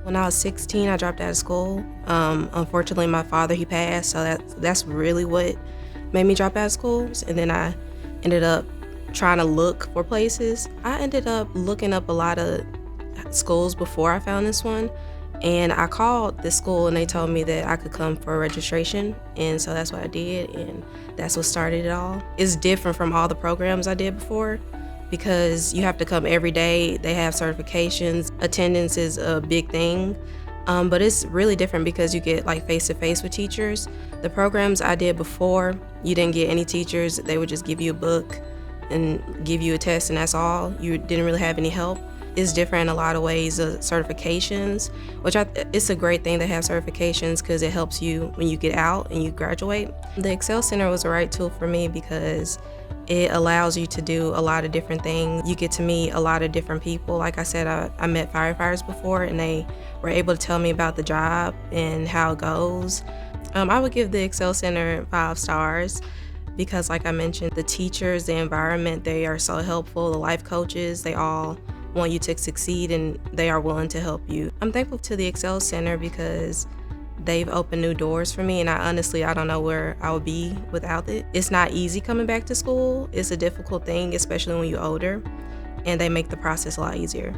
When I was 16, I dropped out of school. Unfortunately, my father, he passed, so that's really what made me drop out of school. And then I ended up trying to look for places. I ended up looking up a lot of schools before I found this one. And I called this school and they told me that I could come for registration. And so that's what I did. And that's what started it all. It's different from all the programs I did before because you have to come every day. They have certifications. Attendance is a big thing. But it's really different because you get like face-to-face with teachers. The programs I did before, you didn't get any teachers. They would just give you a book and give you a test and that's all. You didn't really have any help. It's different in a lot of ways. Certifications, it's a great thing to have certifications because it helps you when you get out and you graduate. The Excel Center was the right tool for me because it allows you to do a lot of different things. You get to meet a lot of different people. Like I said, I met firefighters before and they were able to tell me about the job and how it goes. I would give the Excel Center 5 stars because like I mentioned, the teachers, the environment, they are so helpful. The life coaches, they all want you to succeed and they are willing to help you. I'm thankful to the Excel Center because they've opened new doors for me and I don't know where I would be without it. It's not easy coming back to school. It's a difficult thing, especially when you're older, and they make the process a lot easier.